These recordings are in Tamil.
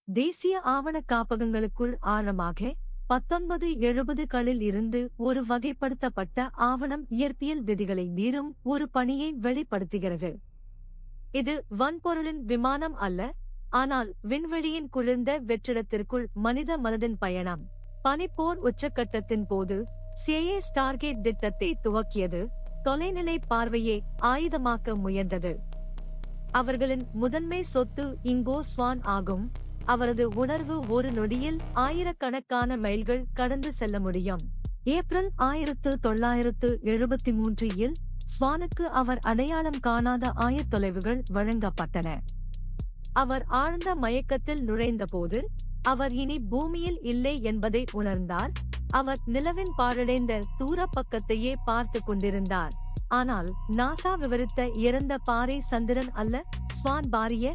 தேசிய ஆவண காப்பகங்களுக்குள் ஆழமாக 1970களில் இருந்து ஒரு வகைப்படுத்தப்பட்ட ஆவணம் இயற்பியல் விதிகளை மீறும் ஒரு பணியை வெளிப்படுத்துகிறது. இது வன்பொருளின் விமானம் அல்ல, ஆனால் விண்வெளியின் குளிர்ந்த வெற்றிடத்திற்குள் மனித மனதின் பயணம். பனிப்போர் உச்சக்கட்டத்தின் போது CIA ஸ்டார்கேட் திட்டத்தை துவக்கியது, தொலைநிலை பார்வையை ஆயுதமாக்க முயன்றது. அவர்களின் முதன்மை சொத்து இங்கோ ஸ்வான் ஆகும். அவரது உணர்வு ஒரு நொடியில் ஆயிரக்கணக்கான மைல்கள் கடந்து செல்ல முடியும். ஏப்ரல் 1973இல் ஸ்வானுக்கு அவர் அடையாளம் காணாத ஆயத்தொலைவுகள் வழங்கப்பட்டன. அவர் ஆழ்ந்த மயக்கத்தில் நுழைந்தபோது அவர் இனி பூமியில் இல்லை என்பதை உணர்ந்தார். அவர் நிலவின் பாழடைந்த தூர பக்கத்தையே பார்த்து கொண்டிருந்தார். ஆனால் நாசா விவரித்த இறந்த பாறை சந்திரன் அல்ல, ஸ்வான் பாரிய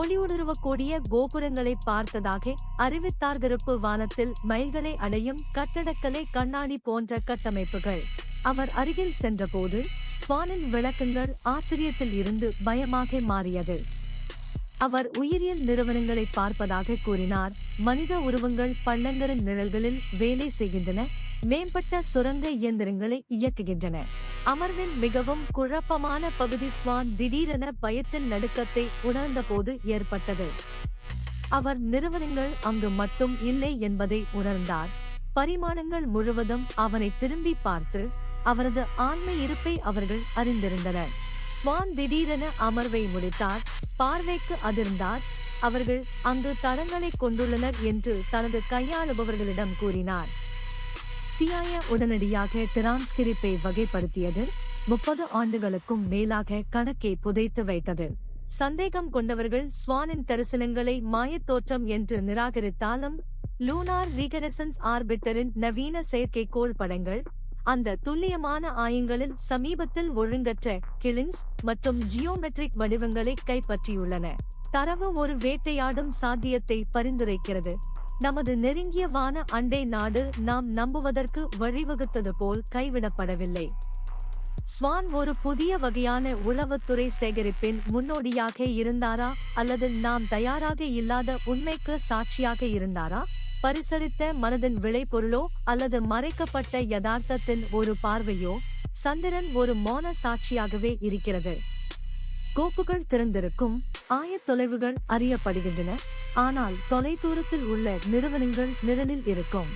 ஒளியுணர்வக்கூடிய கோபுரங்களை பார்த்ததாக அறிவித்தார்திருப்பு வானத்தில் மைல்களை அடையும் கட்டடக்கலை கண்ணாடி போன்ற கட்டமைப்புகள். அவர் அருகில் சென்றபோது ஸ்வானின் விளக்கங்கள் ஆச்சரியத்தில் இருந்து பயமாக மாறியது. அவர் உயிரியல் நிறுவனங்களை பார்ப்பதாக கூறினார். மனித உருவங்கள் பள்ளங்களின் நிழல்களில் வேலை செய்கின்றன, மேம்பட்ட சுரங்க இயந்திரங்களை இயக்குகின்றன. அமர்வின் மிகவும் குழப்பமான பகுதி ஸ்வான் திடீரென பயத்தின் நடுக்கத்தை உணர்ந்தபோது ஏற்பட்டது. அவர் நிறுவனங்கள் அங்கு மட்டும் இல்லை என்பதை உணர்ந்தார். பரிமாணங்கள் முழுவதும் அவனை திரும்பி பார்த்து அவரது ஆண்மை இருப்பை அவர்கள் அறிந்திருந்தனர். ஸ்வான் திடீரென அமர்வை முடித்தார், பார்வைக்கு அதிர்ந்தார். அவர்கள் அங்கு தடங்களை கொண்டுள்ளனர் என்று தனது கையாளுபவர்களிடம் கூறினார். CIA உடனடியாக டிரான்ஸ்கிரிப்பை வகைப்படுத்தியது. 30 ஆண்டுகளுக்கும் மேலாக கணக்கை புதைத்து வைத்தது. சந்தேகம் கொண்டவர்கள் ஸ்வானின் தரிசனங்களை மாயத்தோற்றம் என்று நிராகரித்தாலும் லூனார் ரீகனசன்ஸ் ஆர்பிட்டரின் நவீன செயற்கைக்கோள் படங்கள் அந்த துல்லியமான ஆயங்களில் சமீபத்தில் ஒழுங்கற்ற கிளின்ஸ் மற்றும் ஜியோமெட்ரிக் வடிவங்களை கைப்பற்றியுள்ளன. தரவு ஒரு வேட்டையாடும் சாத்தியத்தை பரிந்துரைக்கிறது. நமது நெருங்கிய வான அண்டை நாடு நாம் நம்புவதற்கு வழிவகுத்தது போல் கைவிடப்படவில்லை. ஸ்வான் ஒரு புதிய வகையான உளவுத்துறை சேகரிப்பின் முன்னோடியாக இருந்தாரா, அல்லது நாம் தயாராக இல்லாத உண்மைக்கு சாட்சியாக இருந்தாரா? பரிசளித்த மனதின் விளைபொருளோ அல்லது மறைக்கப்பட்ட யதார்த்தத்தின் ஒரு பார்வையோ? சந்திரன் ஒரு மௌன சாட்சியாகவே இருக்கிறது. கோப்புகள் திறந்திருக்கும், ஆயத்தொலைவுகள் அறியப்படுகின்றன, ஆனால் தொலைதூரத்தில் உள்ள நிறுவனங்கள் நிழலில் இருக்கும்.